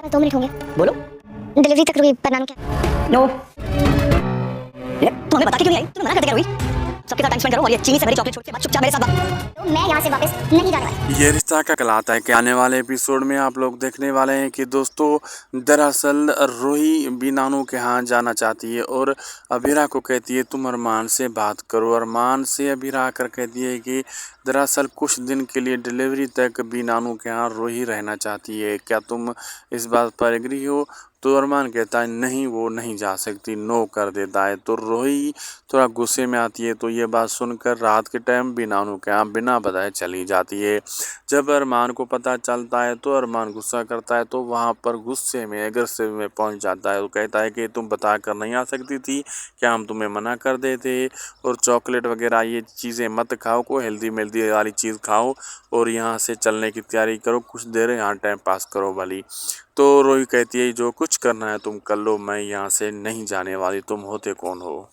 2 minute होंगे। बोलो। Delivery तक रुकी पर नानू क्या? नो। तू हमें बता के क्यों नहीं आई? तू मना कर दे क्या रोही? सबके साथ टाइम स्पेंड करो और ये चीनी से भरी चॉकलेट छोड़ के बाद चुपचाप मेरे साथ बात। तो मैं यहाँ से वापस नहीं जाने वाली। ये रिश्ता क्या कहलाता है कि आने वाले एपिसोड में आप लोग देखने वाले हैं कि दोस्तों दरअसल रूही बीनानू के यहाँ जाना चाहती है और अबीरा को कहती है तुम अरमान से बात करो। अरमान से अबीरा आकर कहती है कि दरअसल कुछ दिन के लिए डिलीवरी तक बीनानू के यहाँ रूही रहना चाहती है, क्या तुम इस बात पर एग्री हो? तो अरमान कहता है नहीं, वो नहीं जा सकती, नो कर देता है। तो रूही थोड़ा गुस्से में आती है। तो ये बात सुनकर रात के टाइम बीनानू के यहाँ बिना बताए चली जाती है। जब अरमान को पता चलता है तो अरमान गुस्सा करता है, तो वहाँ पर गुस्से में एग्रेसिव में पहुँच जाता है। वो कहता है कि तुम बता कर नहीं आ सकती थी क्या, हम तुम्हें मना कर देते? और चॉकलेट वगैरह ये चीज़ें मत खाओ, को हेल्दी मेल्दी वाली चीज़ खाओ और यहाँ से चलने की तैयारी करो, कुछ देर यहाँ टाइम पास करो भली। तो रूही कहती है जो कुछ करना है तुम कर लो, मैं यहाँ से नहीं जाने वाली, तुम होते कौन हो?